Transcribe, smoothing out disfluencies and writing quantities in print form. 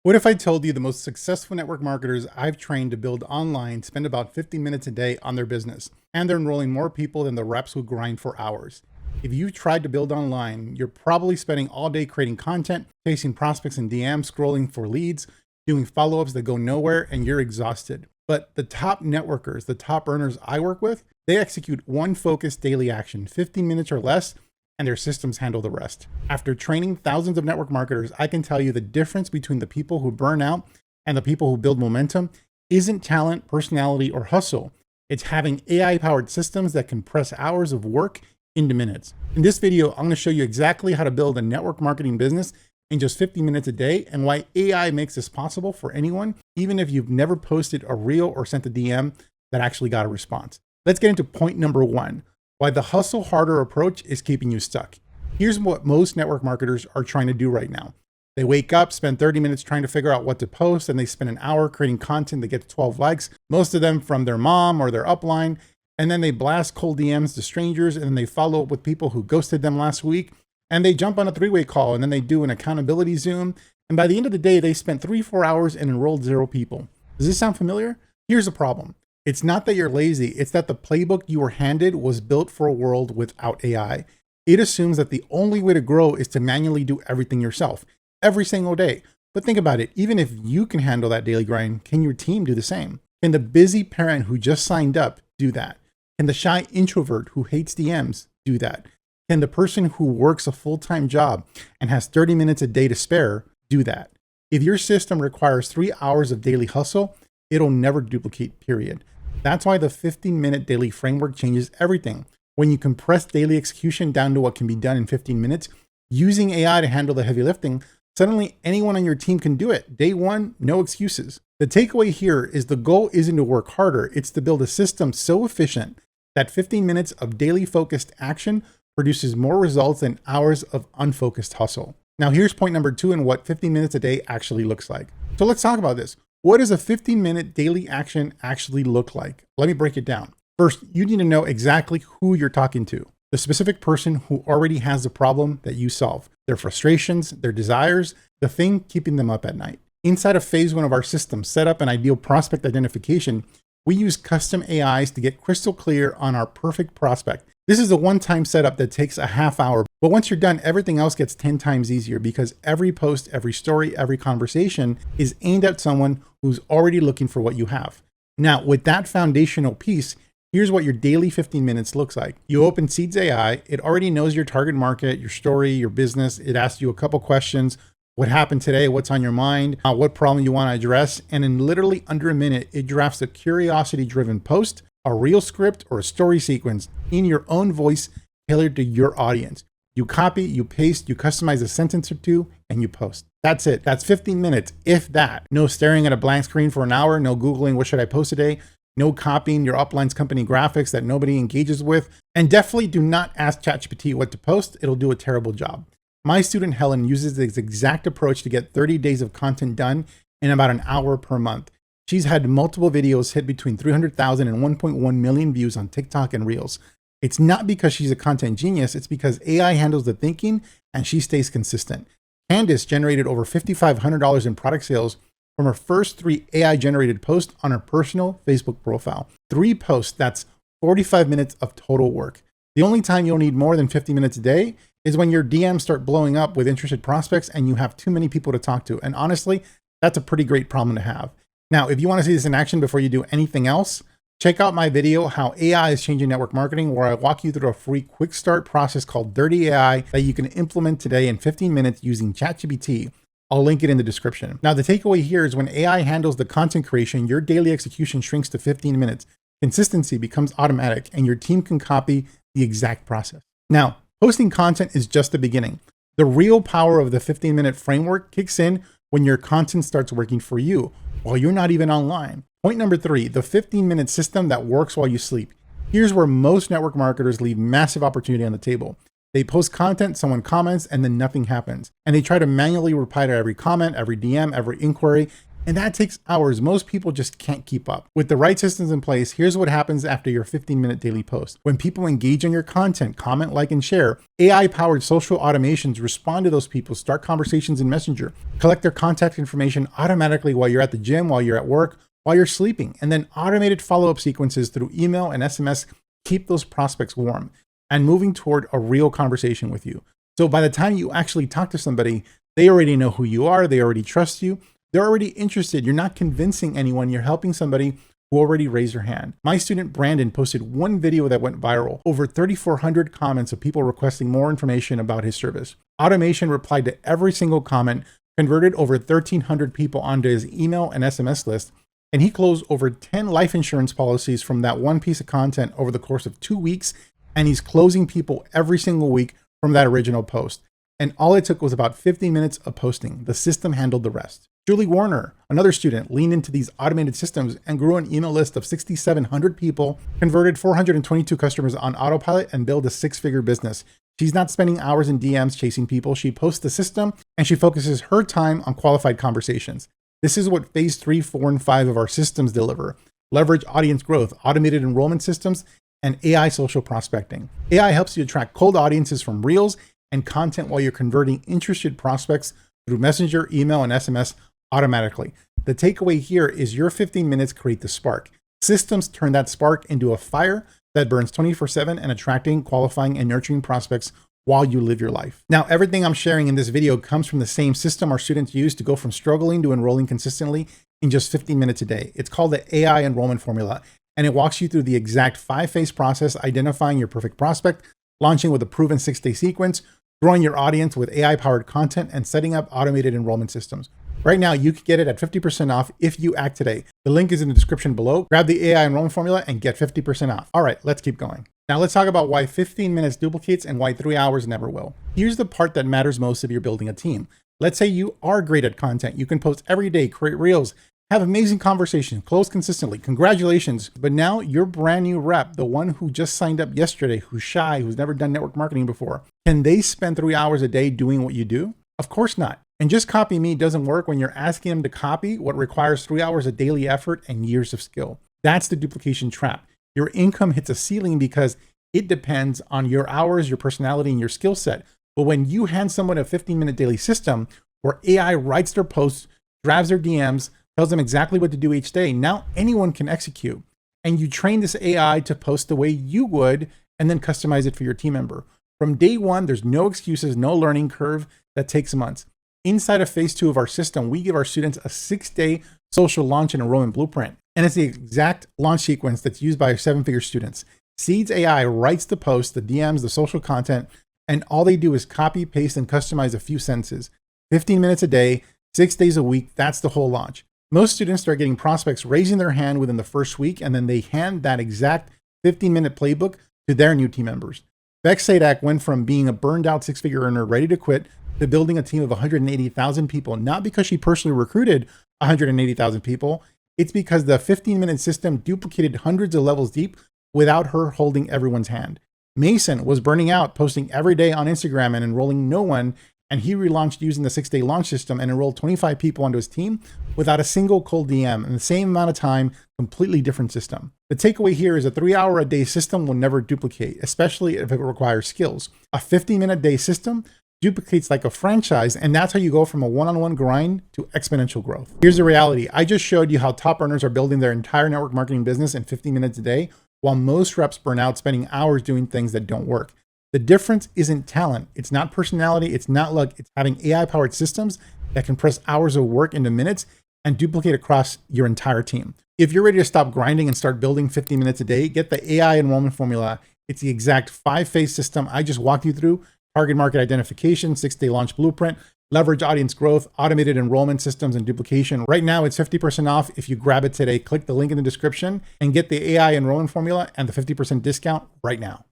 What if I told you the most successful network marketers I've trained to build online spend about 50 minutes a day on their business, and they're enrolling more people than the reps who grind for hours? If you tried to build online, you're probably spending all day creating content, chasing prospects in DMs, scrolling for leads, doing follow-ups that go nowhere, and you're exhausted. But the top networkers, the top earners I work with, they execute one focused daily action, 15 minutes or less, and their systems handle the rest. After training thousands of network marketers, I can tell you the difference between the people who burn out and the people who build momentum isn't talent, personality, or hustle. It's having AI-powered systems that compress hours of work into minutes. In this video, I'm going to show you exactly how to build a network marketing business in just 50 minutes a day and why AI makes this possible for anyone, even if you've never posted a reel or sent a DM that actually got a response. Let's get into point number one. Why the hustle harder approach is keeping you stuck. Here's what most network marketers are trying to do right now. They wake up, spend 30 minutes trying to figure out what to post, and they spend an hour creating content that gets 12 likes, most of them from their mom or their upline. And then they blast cold DMs to strangers, and then they follow up with people who ghosted them last week. And they jump on a three-way call, and then they do an accountability Zoom. And by the end of the day, they spent 3-4 hours and enrolled 0 people. Does this sound familiar? Here's the problem. It's not that you're lazy, it's that the playbook you were handed was built for a world without AI. It assumes that the only way to grow is to manually do everything yourself, every single day. But think about it, even if you can handle that daily grind, can your team do the same? Can the busy parent who just signed up do that? Can the shy introvert who hates DMs do that? Can the person who works a full-time job and has 30 minutes a day to spare do that? If your system requires 3 hours of daily hustle, it'll never duplicate, period. That's why the 15-minute daily framework changes everything. When you compress daily execution down to what can be done in 15 minutes, using AI to handle the heavy lifting, suddenly anyone on your team can do it. Day one, no excuses. The takeaway here is the goal isn't to work harder, it's to build a system so efficient that 15 minutes of daily focused action produces more results than hours of unfocused hustle. Now here's point number 2 and what 15 minutes a day actually looks like. So let's talk about this. What does a 15-minute daily action actually look like? Let me break it down. First, you need to know exactly who you're talking to, the specific person who already has the problem that you solve, their frustrations, their desires, the thing keeping them up at night. Inside of phase 1 of our system, set up an ideal prospect identification, we use custom AIs to get crystal clear on our perfect prospect. This is a one-time setup that takes a half hour, but once you're done, everything else gets 10 times easier because every post, every story, every conversation is aimed at someone who's already looking for what you have. Now, with that foundational piece, here's what your daily 15 minutes looks like. You open Seeds AI, it already knows your target market, your story, your business. It asks you a couple questions. What happened today? What's on your mind? What problem you want to address? And in literally under a minute, it drafts a curiosity-driven post, a reel script, or a story sequence in your own voice tailored to your audience. You copy, you paste, you customize a sentence or two, and you post. That's it. That's 15 minutes, if that. No staring at a blank screen for an hour, no Googling what should I post today, no copying your upline's company graphics that nobody engages with, and definitely do not ask ChatGPT what to post. It'll do a terrible job. My student Helen uses this exact approach to get 30 days of content done in about an hour per month. She's had multiple videos hit between 300,000 and 1.1 million views on TikTok and Reels. It's not because she's a content genius, it's because AI handles the thinking and she stays consistent. Candace generated over $5,500 in product sales from her first 3 AI-generated posts on her personal Facebook profile. 3 posts, that's 45 minutes of total work. The only time you'll need more than 50 minutes a day is when your DMs start blowing up with interested prospects and you have too many people to talk to. And honestly, that's a pretty great problem to have. Now, if you want to see this in action before you do anything else, check out my video, How AI is Changing Network Marketing, where I walk you through a free quick start process called Dirty AI that you can implement today in 15 minutes using ChatGPT. I'll link it in the description. Now, the takeaway here is when AI handles the content creation, your daily execution shrinks to 15 minutes. Consistency becomes automatic and your team can copy the exact process. Now, posting content is just the beginning. The real power of the 15-minute framework kicks in when your content starts working for you while you're not even online. Point number 3, the 15-minute system that works while you sleep. Here's where most network marketers leave massive opportunity on the table. They post content, someone comments, and then nothing happens. And they try to manually reply to every comment, every DM, every inquiry, And that takes hours. Most people just can't keep up. With the right systems in place, here's what happens after your 15-minute daily post. When people engage on your content, comment, like, and share, AI-powered social automations respond to those people, start conversations in Messenger, collect their contact information automatically while you're at the gym, while you're at work, while you're sleeping, and then automated follow-up sequences through email and SMS keep those prospects warm and moving toward a real conversation with you. So by the time you actually talk to somebody, they already know who you are, they already trust you, they're already interested. You're not convincing anyone, you're helping somebody who already raised their hand. My student Brandon posted one video that went viral, over 3,400 comments of people requesting more information about his service. Automation replied to every single comment, converted over 1,300 people onto his email and SMS list, and he closed over 10 life insurance policies from that one piece of content over the course of 2 weeks, and he's closing people every single week from that original post. And all it took was about 15 minutes of posting. The system handled the rest. Julie Warner, another student, leaned into these automated systems and grew an email list of 6,700 people, converted 422 customers on autopilot, and built a 6-figure business. She's not spending hours in DMs chasing people. She posts the system and she focuses her time on qualified conversations. This is what phase 3, 4, and 5 of our systems deliver. Leverage audience growth, automated enrollment systems, and AI social prospecting. AI helps you attract cold audiences from reels and content while you're converting interested prospects through Messenger, email, and SMS automatically. The takeaway here is your 15 minutes create the spark. Systems turn that spark into a fire that burns 24/7 and attracting, qualifying, and nurturing prospects while you live your life. Now, everything I'm sharing in this video comes from the same system our students use to go from struggling to enrolling consistently in just 15 minutes a day. It's called the AI enrollment formula, and it walks you through the exact 5-phase process, identifying your perfect prospect, launching with a proven 6-day sequence, growing your audience with AI-powered content, and setting up automated enrollment systems. Right now, you can get it at 50% off if you act today. The link is in the description below. Grab the AI enrollment formula and get 50% off. All right, let's keep going. Now let's talk about why 15 minutes duplicates and why 3 hours never will. Here's the part that matters most if you're building a team. Let's say you are great at content. You can post every day, create reels, have amazing conversations, close consistently. Congratulations. But now your brand new rep, the one who just signed up yesterday, who's shy, who's never done network marketing before, can they spend 3 hours a day doing what you do? Of course not. And just copy me doesn't work when you're asking them to copy what requires 3 hours of daily effort and years of skill. That's the duplication trap. Your income hits a ceiling because it depends on your hours, your personality, and your skill set. But when you hand someone a 15-minute daily system where AI writes their posts, drafts their DMs, tells them exactly what to do each day, now anyone can execute. And you train this AI to post the way you would and then customize it for your team member. From day one, there's no excuses, no learning curve that takes months. Inside of phase 2 of our system, we give our students a 6-day social launch and enrollment blueprint. And it's the exact launch sequence that's used by our 7-figure students. Seeds AI writes the post, the DMs, the social content, and all they do is copy, paste, and customize a few sentences. 15 minutes a day, 6 days a week, that's the whole launch. Most students start getting prospects raising their hand within the first week, and then they hand that exact 15-minute playbook to their new team members. Beck Sadak went from being a burned out 6-figure earner ready to quit to building a team of 180,000 people, not because she personally recruited 180,000 people. It's because the 15-minute system duplicated hundreds of levels deep without her holding everyone's hand. Mason was burning out, posting every day on Instagram and enrolling no one, and he relaunched using the 6-day launch system and enrolled 25 people onto his team without a single cold DM in the same amount of time, completely different system. The takeaway here is a 3-hour-a-day system will never duplicate, especially if it requires skills. A 15-minute-a-day system duplicates like a franchise, and that's how you go from a one-on-one grind to exponential growth. Here's the reality. I just showed you how top earners are building their entire network marketing business in 15 minutes a day, while most reps burn out spending hours doing things that don't work. The difference isn't talent. It's not personality. It's not luck. It's having AI-powered systems that compress hours of work into minutes and duplicate across your entire team. If you're ready to stop grinding and start building 15 minutes a day, get the AI enrollment formula. It's the exact 5-phase system I just walked you through: target market identification, 6-day launch blueprint, leverage audience growth, automated enrollment systems, and duplication. Right now, it's 50% off. If you grab it today, click the link in the description and get the AI enrollment formula and the 50% discount right now.